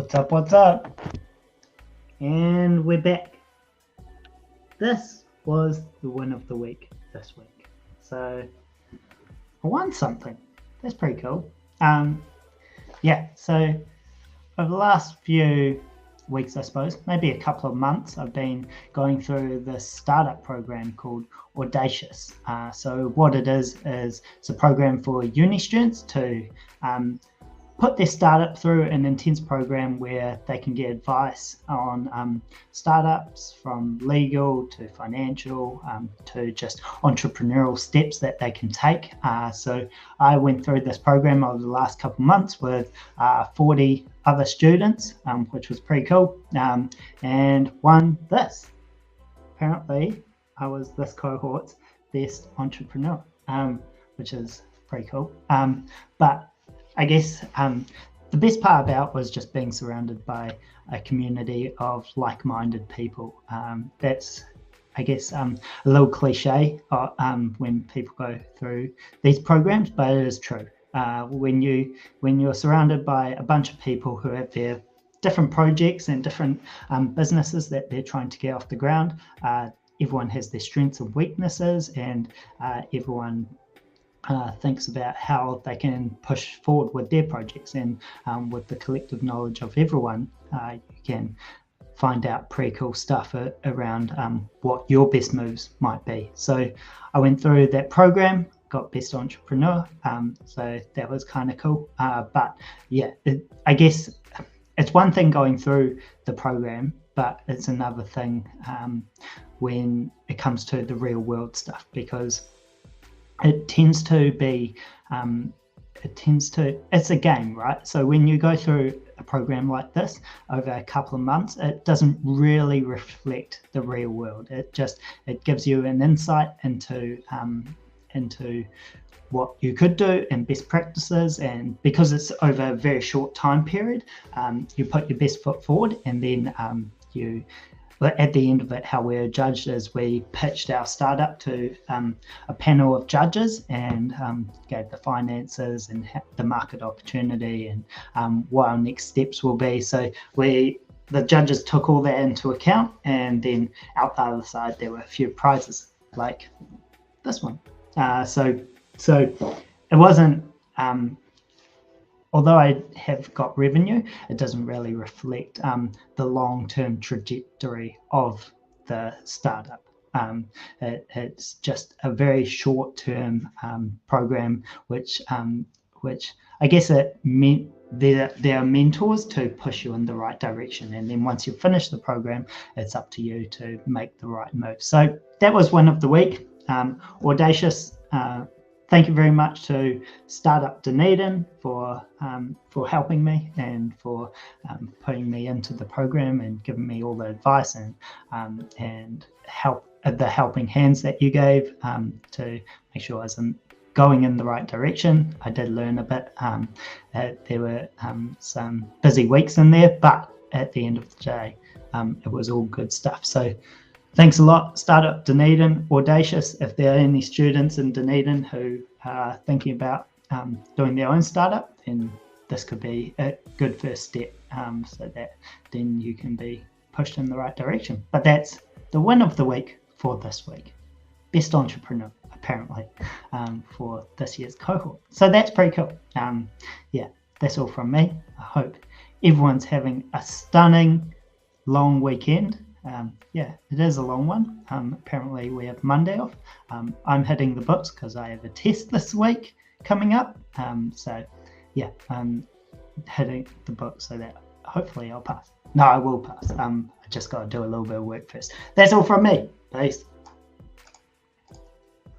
What's up, what's up? And we're back. This was the win of the week this week. So I won something. That's pretty cool. So over the last few weeks, I suppose, maybe a couple of months, I've been going through this startup program called Audacious. So what it is it's a program for uni students to put their startup through an intense program where they can get advice on startups, from legal to financial to just entrepreneurial steps that they can take. So I went through this program over the last couple of months with 40 other students, which was pretty cool, and won this. Apparently, I was this cohort's best entrepreneur, which is pretty cool. But I guess the best part about was just being surrounded by a community of like-minded people. That's, I guess, a little cliche when people go through these programs, but it is true. When you're surrounded by a bunch of people who have their different projects and different businesses that they're trying to get off the ground, everyone has their strengths and weaknesses, and everyone thinks about how they can push forward with their projects, and with the collective knowledge of everyone, you can find out pretty cool stuff around what your best moves might be. So I went through that program, got best entrepreneur, so that was kind of cool. But yeah, I guess it's one thing going through the program, but it's another thing when it comes to the real world stuff, because it tends to be, it's a game, right? So when you go through a program like this over a couple of months, it doesn't really reflect the real world. It gives you an insight into what you could do and best practices, and because it's over a very short time period, you put your best foot forward, and then at the end of it, how we're judged is we pitched our startup to a panel of judges, and gave the finances and the market opportunity, and what our next steps will be. So the judges took all that into account, and then out the other side there were a few prizes like this one. So it wasn't. Although I have got revenue, it doesn't really reflect the long-term trajectory of the startup. It's just a very short-term program, which I guess it meant there are mentors to push you in the right direction, and then once you finish the program, it's up to you to make the right move. So that was one of the week. Audacious. Thank you very much to Startup Dunedin for helping me, and for putting me into the program and giving me all the advice and the helping hands that you gave to make sure I was going in the right direction. I did learn a bit. There were some busy weeks in there, but at the end of the day, it was all good stuff. So thanks a lot, Startup Dunedin, Audacious. If there are any students in Dunedin who are thinking about doing their own startup, then this could be a good first step, so that then you can be pushed in the right direction. But that's the win of the week for this week. Best entrepreneur, apparently, for this year's cohort. So that's pretty cool. That's all from me. I hope everyone's having a stunning long weekend. It is a long one. Apparently we have Monday off. I'm hitting the books because I have a test this week coming up. I'm hitting the books so that hopefully I'll pass. No, I will pass. I just got to do a little bit of work first. That's all from me. Peace.